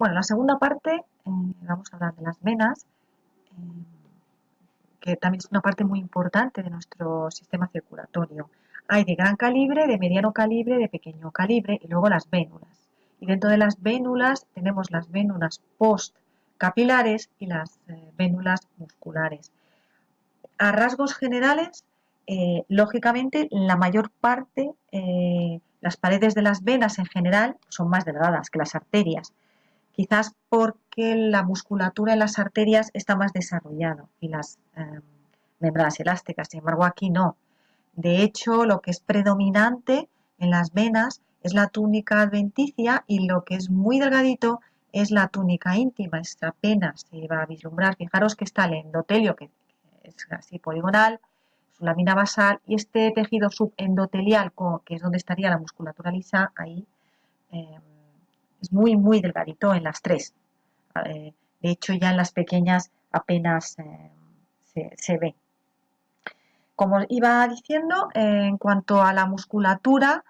Bueno, la segunda parte vamos a hablar de las venas, eh, que también es una parte muy importante de nuestro sistema circulatorio. Hay de gran calibre, de mediano calibre, de pequeño calibre y luego las vénulas. Y dentro de las vénulas tenemos las vénulas postcapilares y las vénulas musculares. A rasgos generales, lógicamente, la mayor parte, las paredes de las venas en general son más delgadas que las arterias, quizás porque la musculatura en las arterias está más desarrollada y las membranas elásticas, sin embargo aquí no. De hecho, lo que es predominante en las venas es la túnica adventicia y lo que es muy delgadito es la túnica íntima, esta apenas se va a vislumbrar. Fijaros que está el endotelio, que es así poligonal, su lámina basal, y este tejido subendotelial, que es donde estaría la musculatura lisa, ahí eh, es muy, muy delgadito en las tres. De hecho, ya en las pequeñas apenas se ve. Como iba diciendo, en cuanto a la musculatura,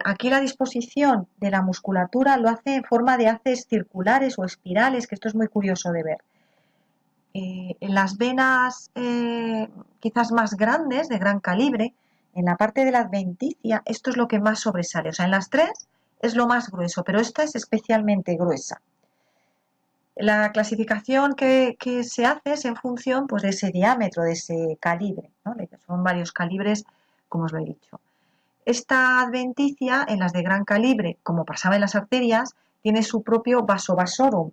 aquí la disposición de la musculatura lo hace en forma de haces circulares o espirales, que esto es muy curioso de ver. En las venas quizás más grandes, de gran calibre, en la parte de la adventicia, esto es lo que más sobresale. O sea, en las tres es lo más grueso, pero esta es especialmente gruesa. La clasificación que se hace es en función pues, de ese diámetro, de ese calibre, ¿no? Son varios calibres, como os lo he dicho. Esta adventicia, en las de gran calibre, como pasaba en las arterias, tiene su propio vasa vasorum,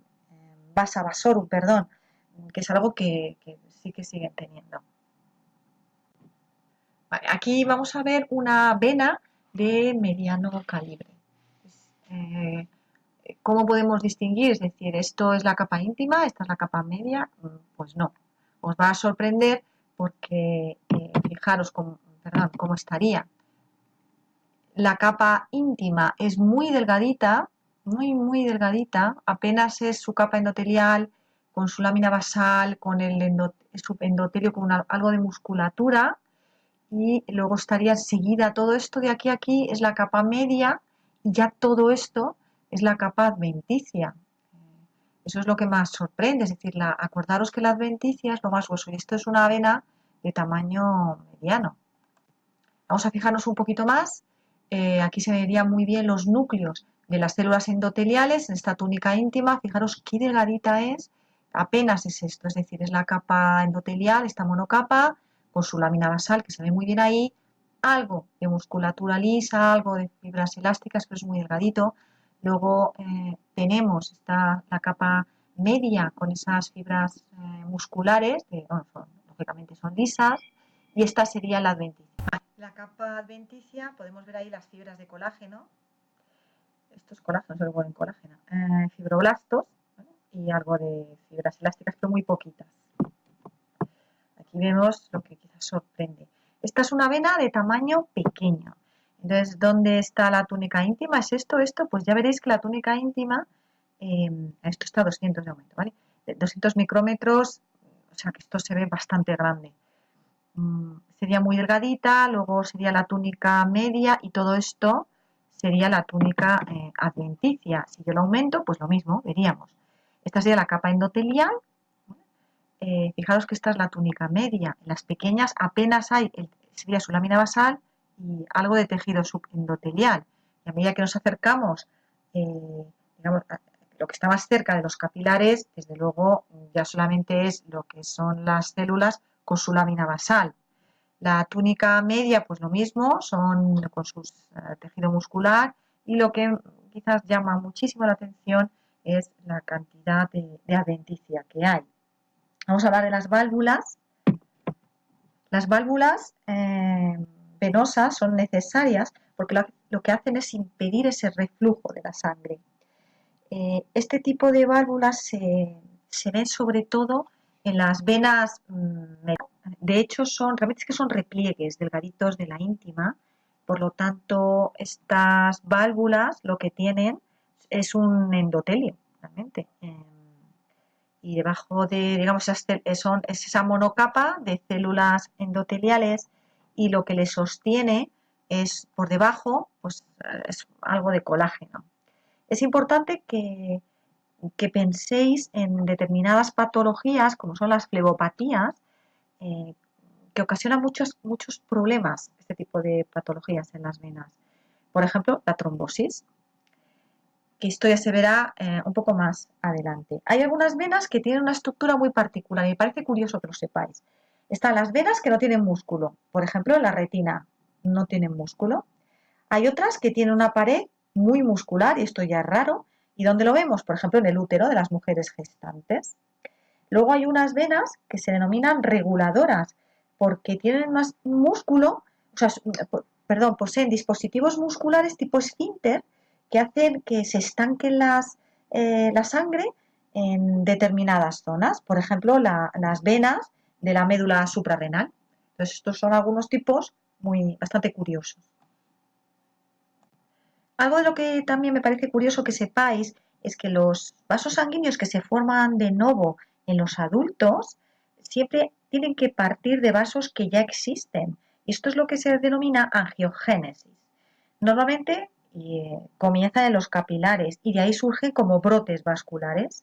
perdón, que es algo que sí que siguen teniendo. Vale, aquí vamos a ver una vena de mediano calibre. Eh, ¿Cómo podemos distinguir? Es decir, ¿esto es la capa íntima? ¿Esta es la capa media? Pues no. Os va a sorprender porque fijaros cómo estaría. La capa íntima es muy delgadita, muy, muy delgadita. Apenas es su capa endotelial con su lámina basal, con el subendotelio, con algo de musculatura. Y luego estaría enseguida, todo esto de aquí a aquí es la capa media y ya todo esto es la capa adventicia. Eso es lo que más sorprende, es decir, acordaros que la adventicia es lo más grueso y esto es una vena de tamaño mediano. Vamos a fijarnos un poquito más. Aquí se verían muy bien los núcleos de las células endoteliales en esta túnica íntima. Fijaros qué delgadita es, apenas es esto, es decir, es la capa endotelial, esta monocapa, con su lámina basal, que se ve muy bien ahí, algo de musculatura lisa, algo de fibras elásticas, pero es muy delgadito. Luego tenemos la capa media con esas fibras musculares, que bueno, lógicamente son lisas, y esta sería la adventicia. La capa adventicia, podemos ver ahí las fibras de colágeno, estos colágenos, se ponen colágeno, fibroblastos, ¿vale? Y algo de fibras elásticas, pero muy poquitas. Aquí vemos lo que quizás sorprende. Esta es una vena de tamaño pequeño. Entonces, ¿dónde está la túnica íntima? ¿Es esto? Pues ya veréis que la túnica íntima, esto está a 200 de aumento, ¿vale? 200 micrómetros, o sea que esto se ve bastante grande. Sería muy delgadita, luego sería la túnica media y todo esto sería la túnica adventicia. Si yo lo aumento, pues lo mismo, veríamos. Esta sería la capa endotelial. Fijaros que esta es la túnica media. En las pequeñas apenas hay, sería su lámina basal y algo de tejido subendotelial. Y a medida que nos acercamos, digamos, lo que está más cerca de los capilares, desde luego ya solamente es lo que son las células con su lámina basal. La túnica media, pues lo mismo, son con su tejido muscular y lo que quizás llama muchísimo la atención es la cantidad de adventicia que hay. Vamos a hablar de las válvulas. Las válvulas venosas son necesarias porque lo que hacen es impedir ese reflujo de la sangre. Este tipo de válvulas se ven sobre todo en las venas, de hecho realmente es que son repliegues delgaditos de la íntima, por lo tanto estas válvulas lo que tienen es un endotelio, realmente. Y debajo de, digamos, es esa monocapa de células endoteliales y lo que le sostiene es por debajo, pues es algo de colágeno. Es importante que que penséis en determinadas patologías, como son las flebopatías, eh, que ocasionan muchos problemas, este tipo de patologías en las venas. Por ejemplo, la trombosis, que esto ya se verá un poco más adelante. Hay algunas venas que tienen una estructura muy particular y me parece curioso que lo sepáis. Están las venas que no tienen músculo, por ejemplo, la retina no tiene músculo. Hay otras que tienen una pared muy muscular, y esto ya es raro, y ¿dónde lo vemos? Por ejemplo, en el útero de las mujeres gestantes. Luego hay unas venas que se denominan reguladoras, porque tienen más músculo, o sea, perdón, poseen dispositivos musculares tipo esfínter que hacen que se estanque la sangre en determinadas zonas, por ejemplo, las venas de la médula suprarrenal. Entonces, estos son algunos tipos bastante curiosos. Algo de lo que también me parece curioso que sepáis es que los vasos sanguíneos que se forman de nuevo en los adultos siempre tienen que partir de vasos que ya existen. Y esto es lo que se denomina angiogénesis. Normalmente comienza en los capilares y de ahí surgen como brotes vasculares.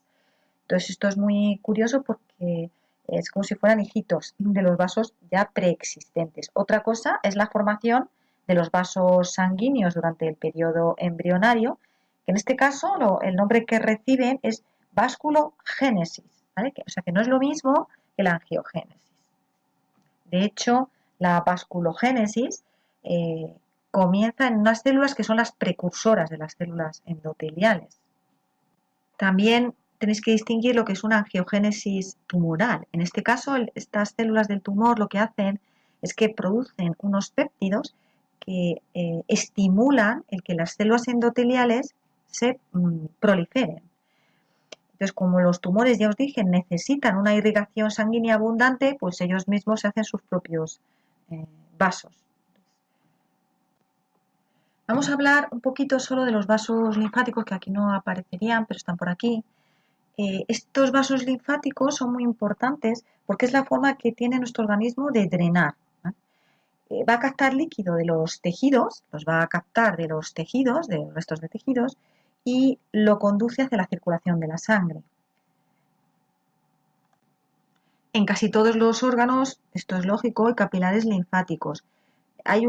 Entonces esto es muy curioso porque es como si fueran hijitos de los vasos ya preexistentes. Otra cosa es la formación de los vasos sanguíneos durante el periodo embrionario, que en este caso el nombre que reciben es vasculogénesis, ¿vale? O sea que no es lo mismo que la angiogénesis. De hecho, la vasculogénesis comienza en unas células que son las precursoras de las células endoteliales. También tenéis que distinguir lo que es una angiogénesis tumoral. En este caso, estas células del tumor lo que hacen es que producen unos péptidos que estimulan el que las células endoteliales se proliferen. Entonces, como los tumores, ya os dije, necesitan una irrigación sanguínea abundante, pues ellos mismos se hacen sus propios vasos. Vamos a hablar un poquito solo de los vasos linfáticos, que aquí no aparecerían, pero están por aquí. Estos vasos linfáticos son muy importantes porque es la forma que tiene nuestro organismo de drenar. Va a captar líquido de los tejidos, los va a captar de los tejidos, de los restos de tejidos, y lo conduce hacia la circulación de la sangre. En casi todos los órganos, esto es lógico, hay capilares linfáticos. Hay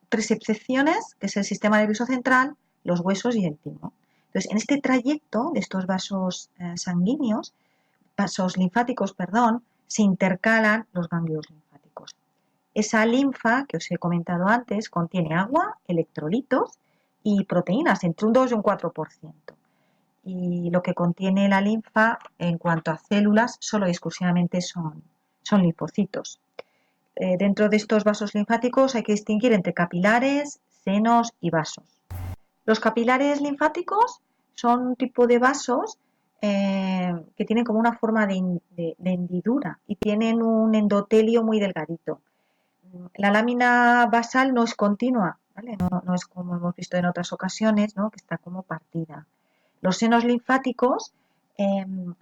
tres excepciones, que es el sistema nervioso central, los huesos y el timo. Entonces, en este trayecto de estos vasos sanguíneos, vasos linfáticos, perdón, se intercalan los ganglios linfáticos. Esa linfa que os he comentado antes contiene agua, electrolitos y proteínas entre un 2 y un 4%. Y lo que contiene la linfa en cuanto a células solo y exclusivamente son linfocitos. Dentro de estos vasos linfáticos hay que distinguir entre capilares, senos y vasos. Los capilares linfáticos son un tipo de vasos que tienen como una forma de hendidura y tienen un endotelio muy delgadito. La lámina basal no es continua, ¿vale? No es como hemos visto en otras ocasiones, ¿no? Que está como partida. Los senos linfáticos,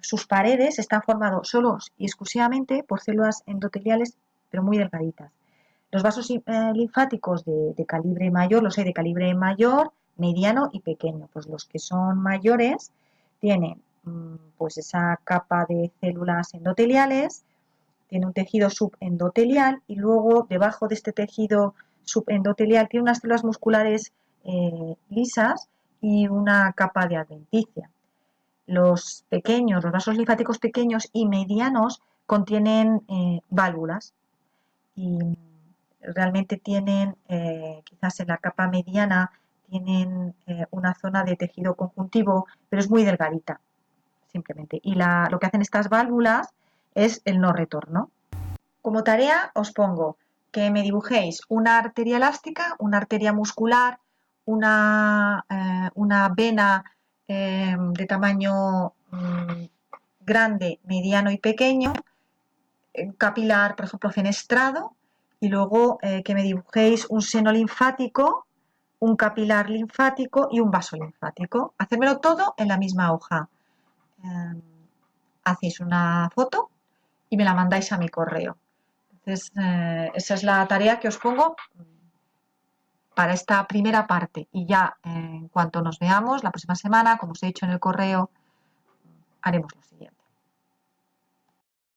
sus paredes están formados solos y exclusivamente por células endoteliales, pero muy delgaditas. Los vasos linfáticos de calibre mayor, los hay de calibre mayor, mediano y pequeño. Pues los que son mayores tienen pues esa capa de células endoteliales, tiene un tejido subendotelial y luego debajo de este tejido subendotelial tiene unas células musculares lisas y una capa de adventicia. Los vasos linfáticos pequeños y medianos contienen válvulas y realmente tienen, quizás en la capa mediana, tienen una zona de tejido conjuntivo, pero es muy delgadita, simplemente. Y lo que hacen estas válvulas es el no retorno. Como tarea os pongo que me dibujéis una arteria elástica, una arteria muscular, una vena de tamaño grande, mediano y pequeño, capilar, por ejemplo, fenestrado, y luego que me dibujéis un seno linfático, un capilar linfático y un vaso linfático. Hacérmelo todo en la misma hoja. Hacéis una foto y me la mandáis a mi correo. Entonces, esa es la tarea que os pongo para esta primera parte. Y ya en cuanto nos veamos la próxima semana, como os he dicho en el correo, haremos lo siguiente.